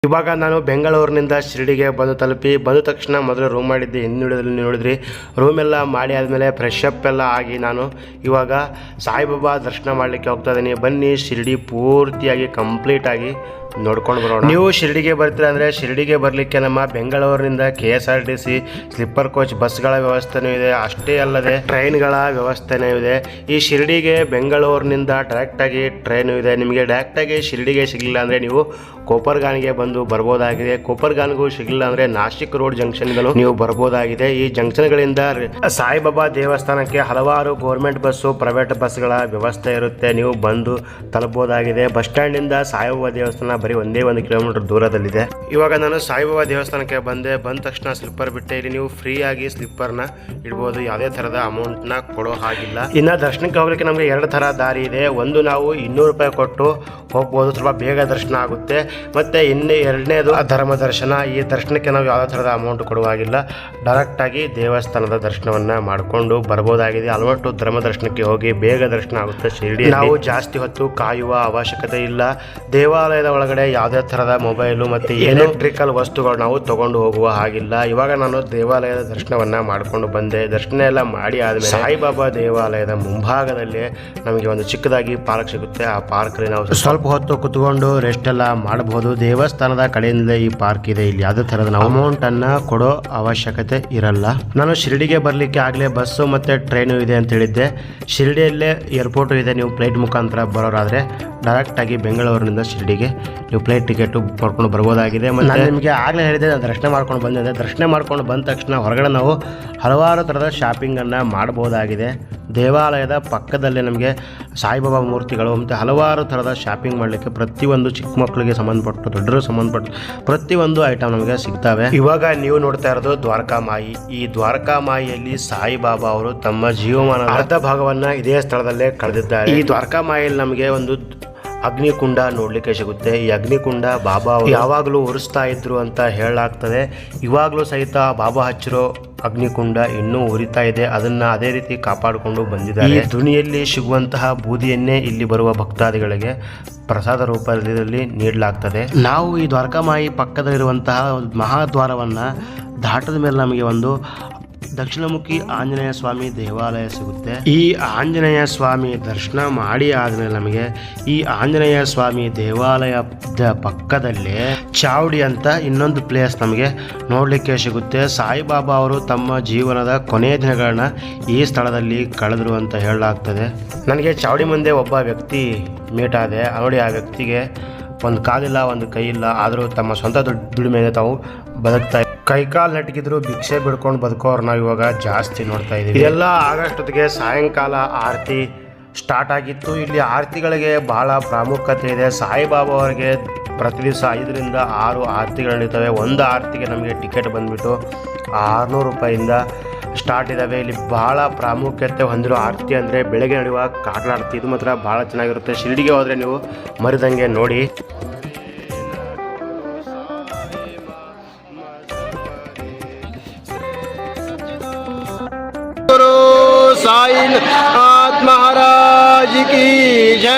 ಇವಾಗ ನಾನು ಬೆಂಗಳೂರಿನಿಂದ ಶಿರಡಿಗೆ ಬಂದ ತಕ್ಷಣ ಮೊದಲು ರೂಮ್ ಮಾಡಿದ್ದೆ. ನೋಡಿದ್ರಿ ರೂಮ್ ಎಲ್ಲ ಮಾಡಿ ಆದಮೇಲೆ ಫ್ರೆಶ್ ಅಪ್ ಎಲ್ಲ ಆಗಿ ನಾನು ಇವಾಗ ಸಾಯಿಬಾಬಾ ದರ್ಶನ ಮಾಡಲಿಕ್ಕೆ ಹೋಗ್ತಾ ಇದ್ದೀನಿ. ಬನ್ನಿ ಶಿರಡಿ ಪೂರ್ತಿಯಾಗಿ ಕಂಪ್ಲೀಟಾಗಿ ನೋಡ್ಕೊಂಡು ಬರೋಣ. ನೀವು ಶಿರಡಿಗೆ ಬರ್ತೀರ ಅಂದರೆ ಶಿರಡಿಗೆ ಬರಲಿಕ್ಕೆ ನಮ್ಮ ಬೆಂಗಳೂರಿನಿಂದ KSRTC ಸ್ಲಿಪ್ಪರ್ ಕೋಚ್ ಬಸ್ಗಳ ವ್ಯವಸ್ಥೆನೂ ಇದೆ. ಅಷ್ಟೇ ಅಲ್ಲದೆ ಟ್ರೈನ್ಗಳ ವ್ಯವಸ್ಥೆನೂ ಇದೆ. ಈ ಶಿರಡಿಗೆ ಬೆಂಗಳೂರಿನಿಂದ ಡೈರೆಕ್ಟಾಗಿ ಟ್ರೈನು ಇದೆ. ನಿಮಗೆ ಡೈರೆಕ್ಟಾಗಿ ಶಿರಡಿಗೆ ಸಿಗಲಿಲ್ಲ ಅಂದರೆ ನೀವು ಕೋಪರ್ಗಾನ್ಗೆ ಬಂದು ಬರ್ಬೋದಾಗಿದೆ. ಕೋಪರ್ಗಾನ್ಗೂ ಸಿಗಲಿಲ್ಲ ಅಂದರೆ ನಾಸಿಕ್ ರೋಡ್ ಜಂಕ್ಷನ್ಗಳು ನೀವು ಬರ್ಬೋದಾಗಿದೆ. ಈ ಜಂಕ್ಷನ್ಗಳಿಂದ ಸಾಯಿಬಾಬಾ ದೇವಸ್ಥಾನಕ್ಕೆ ಹಲವಾರು ಗೌರ್ಮೆಂಟ್ ಬಸ್ಸು ಪ್ರೈವೇಟ್ ಬಸ್ಗಳ ವ್ಯವಸ್ಥೆ ಇರುತ್ತೆ. ನೀವು ಬಂದು ತಲುಪಬಹುದಾಗಿದೆ. ಬಸ್ ಸ್ಟ್ಯಾಂಡಿಂದ ಸಾಯಿಬಾಬಾ ದೇವಸ್ಥಾನ ಬರೀ 1 ಕಿಲೋಮೀಟರ್ ದೂರದಲ್ಲಿದೆ. ಇವಾಗ ನಾನು ಸಾಯಿಬಾಬಾ ದೇವಸ್ಥಾನಕ್ಕೆ ಬಂದ ತಕ್ಷಣ ಸ್ಲಿಪ್ಪರ್ ಬಿಟ್ಟೆ. ಇಲ್ಲಿ ನೀವು ಫ್ರೀ ಆಗಿ ಸ್ಲಿಪ್ಪರ್ನ ಇಡ್ಬೋದು. ಯಾವುದೇ ಥರದ ಅಮೌಂಟ್ನ ಕೊಡೋ ಹಾಗಿಲ್ಲ. ಇನ್ನು ದರ್ಶನಕ್ಕೆ ಹೋಗ್ಲಿಕ್ಕೆ ನಮಗೆ 2 ಥರ ದಾರಿ ಇದೆ. ಒಂದು ನಾವು 200 ರೂಪಾಯಿ ಕೊಟ್ಟು ಹೋಗ್ಬೋದು, ಸ್ವಲ್ಪ ಬೇಗ ದರ್ಶನ ಆಗುತ್ತೆ. ಮತ್ತು ಎರಡನೇದು ಧರ್ಮ ದರ್ಶನ. ಈ ದರ್ಶನಕ್ಕೆ ನಾವು ಯಾವುದೇ ಥರದ ಅಮೌಂಟ್ ಕೊಡುವಾಗಿಲ್ಲ. ಡೈರೆಕ್ಟಾಗಿ ದೇವಸ್ಥಾನದ ದರ್ಶನವನ್ನು ಮಾಡಿಕೊಂಡು ಬರ್ಬೋದಾಗಿದೆ. ಆಲ್ಮೋಸ್ಟ್ ಧರ್ಮ ದರ್ಶನಕ್ಕೆ ಹೋಗಿ ಬೇಗ ದರ್ಶನ ಆಗುತ್ತೆ. ಶಿರಡಿ ನಾವು ಜಾಸ್ತಿ ಹೊತ್ತು ಕಾಯುವ ಅವಶ್ಯಕತೆ ಇಲ್ಲ. ದೇವಾಲಯದ ಒಳಗಡೆ ಯಾವುದೇ ಥರದ ಮೊಬೈಲು ಮತ್ತು ಎಲೆಕ್ಟ್ರಿಕಲ್ ವಸ್ತುಗಳು ನಾವು ತಗೊಂಡು ಹೋಗುವ ಹಾಗಿಲ್ಲ. ಇವಾಗ ನಾನು ದೇವಾಲಯದ ದರ್ಶನವನ್ನು ಮಾಡಿಕೊಂಡು ಬಂದೆ. ದರ್ಶನ ಎಲ್ಲ ಮಾಡಿ ಆದಮೇಲೆ ಸಾಯಿಬಾಬಾ ದೇವಾಲಯದ ಮುಂಭಾಗದಲ್ಲಿ ನಮಗೆ ಒಂದು ಚಿಕ್ಕದಾಗಿ ಪಾರ್ಕ್ ಸಿಗುತ್ತೆ. ಆ ಪಾರ್ಕಲ್ಲಿ ನಾವು ಸ್ವಲ್ಪ ಹೊತ್ತು ಕುತ್ಕೊಂಡು ರೆಸ್ಟ್ ಎಲ್ಲ ಮಾಡಬಹುದು. ದೇವಸ್ಥಾನದ ಕಡೆಯಿಂದ ಈ ಪಾರ್ಕ್ ಇದೆ. ಇಲ್ಲಿ ಯಾವುದೇ ಥರದ ಅಮೌಂಟ್ ಅನ್ನ ಕೊಡೋ ಅವಶ್ಯಕತೆ ಇರಲ್ಲ. ನಾನು ಶಿರಡಿಗೆ ಬರಲಿಕ್ಕೆ ಆಗಲೇ ಬಸ್ಸು ಮತ್ತು ಟ್ರೈನು ಇದೆ ಅಂತ ಹೇಳಿದ್ದೆ. ಶಿರಡಿಯಲ್ಲೇ ಏರ್ಪೋರ್ಟು ಇದೆ. ನೀವು ಫ್ಲೈಟ್ ಮುಖಾಂತರ ಬರೋರಾದರೆ ಡೈರೆಕ್ಟಾಗಿ ಬೆಂಗಳೂರಿನಿಂದ ಶಿರಡಿಗೆ ನೀವು ಫ್ಲೈಟ್ ಟಿಕೆಟು ಮಾಡ್ಕೊಂಡು ಬರ್ಬೋದಾಗಿದೆ. ಮತ್ತು ನಾನು ನಿಮಗೆ ಆಗಲೇ ಹೇಳಿದೆ, ನಾನು ದರ್ಶನ ಮಾಡ್ಕೊಂಡು ಬಂದಿದ್ದೆ. ದರ್ಶನ ಮಾಡ್ಕೊಂಡು ಬಂದ ತಕ್ಷಣ ಹೊರಗಡೆ ನಾವು ಹಲವಾರು ಥರದ ಶಾಪಿಂಗನ್ನು ಮಾಡ್ಬೋದಾಗಿದೆ. ದೇವಾಲಯದ ಪಕ್ಕದಲ್ಲೇ ನಮಗೆ ಸಾಯಿಬಾಬಾ ಮೂರ್ತಿಗಳು ಮತ್ತು ಹಲವಾರು ಥರದ ಶಾಪಿಂಗ್ ಮಾಡಲಿಕ್ಕೆ ಪ್ರತಿಯೊಂದು ಚಿಕ್ಕ ಮಕ್ಕಳಿಗೆ ಸಂಬಂಧಪಟ್ಟು ದೊಡ್ಡರು ಸಂಬಂಧಪಟ್ಟು ಪ್ರತಿಯೊಂದು ಐಟಮ್ ನಮಗೆ ಸಿಗ್ತವೆ. ಇವಾಗ ನೀವು ನೋಡ್ತಾ ಇರೋದು ದ್ವಾರಕಾಮಾಯಿ. ಈ ದ್ವಾರಕಾಮಾಯಿಯಲ್ಲಿ ಸಾಯಿಬಾಬಾ ಅವರು ತಮ್ಮ ಜೀವಮಾನದ ಅರ್ಧ ಭಾಗವನ್ನು ಇದೇ ಸ್ಥಳದಲ್ಲೇ ಕಳೆದಿದ್ದಾರೆ. ಈ ದ್ವಾರಕಾಮಾಯಿಯಲ್ಲಿ ನಮಗೆ ಒಂದು ಅಗ್ನಿಕುಂಡ ನೋಡಲಿಕ್ಕೆ ಸಿಗುತ್ತೆ. ಈ ಅಗ್ನಿಕುಂಡ ಬಾಬಾ ಯಾವಾಗಲೂ ಉರಿಸ್ತಾ ಇದ್ರು ಅಂತ ಹೇಳಲಾಗ್ತದೆ. ಇವಾಗಲೂ ಸಹಿತ ಬಾಬಾ ಹಚ್ಚಿರೋ ಅಗ್ನಿಕುಂಡ ಇನ್ನೂ ಉರಿತಾ ಇದೆ. ಅದನ್ನ ಅದೇ ರೀತಿ ಕಾಪಾಡಿಕೊಂಡು ಬಂದಿದ್ದಾರೆ. ಈ ದುನಿಯಲ್ಲಿ ಸಿಗುವಂತಹ ಬೂದಿಯನ್ನೇ ಇಲ್ಲಿ ಬರುವ ಭಕ್ತಾದಿಗಳಿಗೆ ಪ್ರಸಾದ ರೂಪದಲ್ಲಿ ನೀಡಲಾಗ್ತದೆ. ನಾವು ಈ ದ್ವಾರಕಾಮಾಯಿ ಪಕ್ಕದಲ್ಲಿರುವಂತಹ ಮಹಾದ್ವಾರವನ್ನು ದಾಟದ ಮೇಲೆ ನಮಗೆ ಒಂದು ದಕ್ಷಿಣಮುಖಿ ಆಂಜನೇಯ ಸ್ವಾಮಿ ದೇವಾಲಯ ಸಿಗುತ್ತೆ. ಈ ಆಂಜನೇಯ ಸ್ವಾಮಿ ದರ್ಶನ ಮಾಡಿ ಆದ್ಮೇಲೆ ನಮಗೆ ಈ ಆಂಜನೇಯ ಸ್ವಾಮಿ ದೇವಾಲಯದ ಪಕ್ಕದಲ್ಲೇ ಚಾವಡಿ ಅಂತ ಇನ್ನೊಂದು ಪ್ಲೇಸ್ ನಮಗೆ ನೋಡಲಿಕ್ಕೆ ಸಿಗುತ್ತೆ. ಸಾಯಿಬಾಬಾ ಅವರು ತಮ್ಮ ಜೀವನದ ಕೊನೆಯ ದಿನಗಳನ್ನ ಈ ಸ್ಥಳದಲ್ಲಿ ಕಳೆದರು ಅಂತ ಹೇಳಲಾಗ್ತದೆ. ನನಗೆ ಚಾವಡಿ ಮುಂದೆ ಒಬ್ಬ ವ್ಯಕ್ತಿ ಮೀಟ್ ಆದೆ. ನೋಡಿ, ಆ ವ್ಯಕ್ತಿಗೆ ಒಂದು ಕಾಲಿಲ್ಲ, ಒಂದು ಕೈ ಇಲ್ಲ, ಆದರೂ ತಮ್ಮ ಸ್ವಂತ ದುಡಿಮೆಯಿಂದ ತಾವು ಬದುಕ್ತಾ ಕೈಕಾಲು ನಟಗಿದ್ರು ಭಿಕ್ಷೆ ಬಿಡ್ಕೊಂಡು ಬದುಕೋರು ನಾವು ಇವಾಗ ಜಾಸ್ತಿ ನೋಡ್ತಾ ಇದ್ದೀವಿ. ಇದೆಲ್ಲ ಆಗಷ್ಟೊತ್ತಿಗೆ ಸಾಯಂಕಾಲ ಆರತಿ ಸ್ಟಾರ್ಟ್ ಆಗಿತ್ತು. ಇಲ್ಲಿ ಆರತಿಗಳಿಗೆ ಬಹಳ ಪ್ರಾಮುಖ್ಯತೆ ಇದೆ. ಸಾಯಿಬಾಬಾ ಅವರಿಗೆ ಪ್ರತಿ ದಿವಸ 5 ರಿಂದ 6 ಆರತಿಗಳು ನಡೀತವೆ. ಒಂದು ಆರತಿಗೆ ನಮಗೆ ಟಿಕೆಟ್ ಬಂದುಬಿಟ್ಟು 600 ರೂಪಾಯಿಂದ ಸ್ಟಾರ್ಟ್ ಇದ್ದಾವೆ. ಇಲ್ಲಿ ಬಹಳ ಪ್ರಾಮುಖ್ಯತೆ ಹೊಂದಿರೋ ಆರತಿ ಅಂದರೆ ಬೆಳಗ್ಗೆ ನಡೆಯುವ ಕಾಕಡ ಆರತಿ. ಇದು ಮಾತ್ರ ಭಾಳ ಚೆನ್ನಾಗಿರುತ್ತೆ. ಶಿರಡಿಗೆ ಹೋದರೆ ನೀವು ಮರಿದಂಗೆ ನೋಡಿ. ಸಾಯಿನಾಥ್ ಮಹಾರಾಜ್ ಕಿ ಜೈ.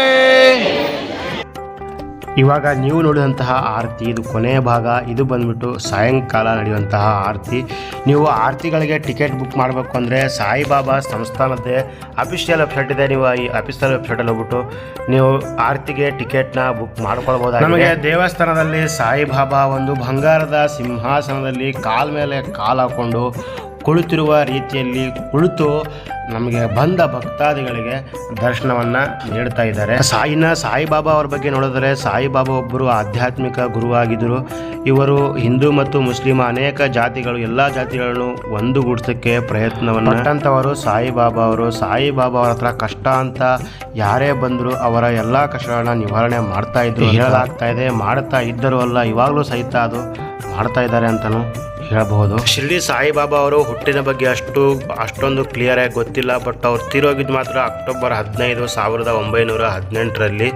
ಇವಾಗ ನೀವು ನೋಡಿದಂತಹ ಆರತಿ ಇದು ಕೊನೆಯ ಭಾಗ. ಇದು ಬಂದ್ಬಿಟ್ಟು ಸಾಯಂಕಾಲ ನಡೆಯುವಂತಹ ಆರತಿ. ನೀವು ಆರತಿಗಳಿಗೆ ಟಿಕೆಟ್ ಬುಕ್ ಮಾಡಬೇಕು ಅಂದರೆ ಸಾಯಿಬಾಬಾ ಸಂಸ್ಥಾನದ್ದೇ ಅಫಿಷಿಯಲ್ ವೆಬ್ಸೈಟ್ ಇದೆ. ನೀವು ಈ ಅಫಿಷಿಯಲ್ ವೆಬ್ಸೈಟಲ್ಲಿ ಹೋಗ್ಬಿಟ್ಟು ನೀವು ಆರತಿಗೆ ಟಿಕೆಟ್ನ ಬುಕ್ ಮಾಡ್ಕೊಳ್ಬೋದು. ನಮಗೆ ದೇವಸ್ಥಾನದಲ್ಲಿ ಸಾಯಿಬಾಬಾ ಒಂದು ಬಂಗಾರದ ಸಿಂಹಾಸನದಲ್ಲಿ ಕಾಲ ಮೇಲೆ ಕಾಲು ಹಾಕೊಂಡು ಕುಳಿತಿರುವ ರೀತಿಯಲ್ಲಿ ಕುಳಿತು ನಮಗೆ ಬಂದ ಭಕ್ತಾದಿಗಳಿಗೆ ದರ್ಶನವನ್ನು ನೀಡ್ತಾ ಇದ್ದಾರೆ. ಸಾಯಿಬಾಬಾ ಅವ್ರ ಬಗ್ಗೆ ನೋಡಿದರೆ ಸಾಯಿಬಾಬಾ ಒಬ್ಬರು ಆಧ್ಯಾತ್ಮಿಕ ಗುರುವಾಗಿದ್ದರು. ಇವರು ಹಿಂದೂ ಮತ್ತು ಮುಸ್ಲಿಂ ಅನೇಕ ಜಾತಿಗಳು ಎಲ್ಲ ಜಾತಿಗಳನ್ನು ಒಂದುಗೂಡಿಸೋಕ್ಕೆ ಪ್ರಯತ್ನವನ್ನು ಪಟ್ಟಂಥವರು ಸಾಯಿಬಾಬಾ ಅವರು. ಸಾಯಿಬಾಬಾ ಅವರ ಹತ್ರ ಕಷ್ಟ ಅಂತ ಯಾರೇ ಬಂದರೂ ಅವರ ಎಲ್ಲ ಕಷ್ಟಗಳನ್ನ ನಿವಾರಣೆ ಮಾಡ್ತಾ ಇದ್ರು ಹೇಳಲಾಗ್ತಾ ಇದೆ. ಮಾಡ್ತಾ ಇದ್ದರೂ ಅಲ್ಲ, ಇವಾಗಲೂ ಸಹಿತ ಅದು ಮಾಡ್ತಾ ಇದ್ದಾರೆ ಅಂತಲೂ ಹೇಳಬಹುದು. ಶಿರ್ಡಿ ಸಾಯಿಬಾಬಾ ಅವರು ಹುಟ್ಟಿನ ಬಗ್ಗೆ ಅಷ್ಟೊಂದು ಕ್ಲಿಯರ್ ಆಗಿ ಗೊತ್ತಿಲ್ಲ. ಬಟ್ ಅವ್ರು ತೀರೋಗಿದ್ದು ಮಾತ್ರ ಅಕ್ಟೋಬರ್ 15, 1918ರಲ್ಲಿ.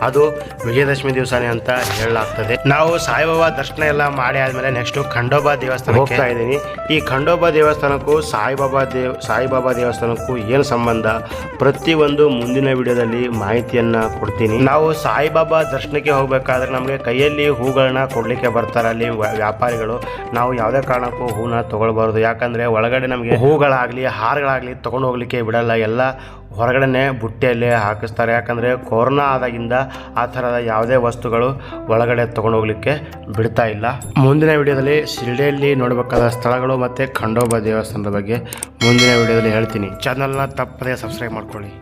ಅದು ವಿಜಯದಶಮಿ ದಿವಸನೇ ಅಂತ ಹೇಳಲಾಗ್ತದೆ. ನಾವು ಸಾಯಿಬಾಬಾ ದರ್ಶನ ಎಲ್ಲ ಮಾಡಿ ಆದ್ಮೇಲೆ ನೆಕ್ಸ್ಟ್ ಖಂಡೋಬಾ ದೇವಸ್ಥಾನಕ್ಕೆ ಹೋಗ್ತಾ ಇದ್ದೀನಿ. ಈ ಖಂಡೋಬಾ ದೇವಸ್ಥಾನಕ್ಕೂ ಸಾಯಿಬಾಬಾ ದೇವಸ್ಥಾನಕ್ಕೂ ಏನು ಸಂಬಂಧ, ಪ್ರತಿಯೊಂದು ಮುಂದಿನ ವಿಡಿಯೋದಲ್ಲಿ ಮಾಹಿತಿಯನ್ನ ಕೊಡ್ತೀನಿ. ನಾವು ಸಾಯಿಬಾಬಾ ದರ್ಶನಕ್ಕೆ ಹೋಗ್ಬೇಕಾದ್ರೆ ನಮಗೆ ಕೈಯಲ್ಲಿ ಹೂಗಳನ್ನ ಕೊಡ್ಲಿಕ್ಕೆ ಬರ್ತಾರೆ ಅಲ್ಲಿ ವ್ಯಾಪಾರಿಗಳು. ನಾವು ಯಾವುದೇ ಕಾರಣಕ್ಕೂ ಹೂನ ತಗೊಳ್ಬಾರ್ದು. ಯಾಕಂದ್ರೆ ಒಳಗಡೆ ನಮಗೆ ಹೂಗಳಾಗ್ಲಿ ಹಾರಗಳಾಗ್ಲಿ ತಗೊಂಡು ಹೋಗ್ಲಿಕ್ಕೆ ಬಿಡಲ್ಲ. ಎಲ್ಲ ಹೊರಗಡೆನೆ ಬುಟ್ಟಿಯಲ್ಲೇ ಹಾಕಿಸ್ತಾರೆ. ಯಾಕಂದ್ರೆ ಕೊರೋನಾ ಆದಾಗಿಂದ ಆ ಥರದ ಯಾವುದೇ ವಸ್ತುಗಳು ಒಳಗಡೆ ತಗೊಂಡು ಹೋಗ್ಲಿಕ್ಕೆ ಬಿಡ್ತಾ ಇಲ್ಲ. ಮುಂದಿನ ವಿಡಿಯೋದಲ್ಲಿ ಶಿರ್ಡಿಯಲ್ಲಿ ನೋಡಬೇಕಾದ ಸ್ಥಳಗಳು ಮತ್ತು ಖಂಡೋಬಾ ದೇವಸ್ಥಾನದ ಬಗ್ಗೆ ಮುಂದಿನ ವಿಡಿಯೋದಲ್ಲಿ ಹೇಳ್ತೀನಿ. ಚಾನಲ್ನ ತಪ್ಪದೇ ಸಬ್ಸ್ಕ್ರೈಬ್ ಮಾಡ್ಕೊಳ್ಳಿ.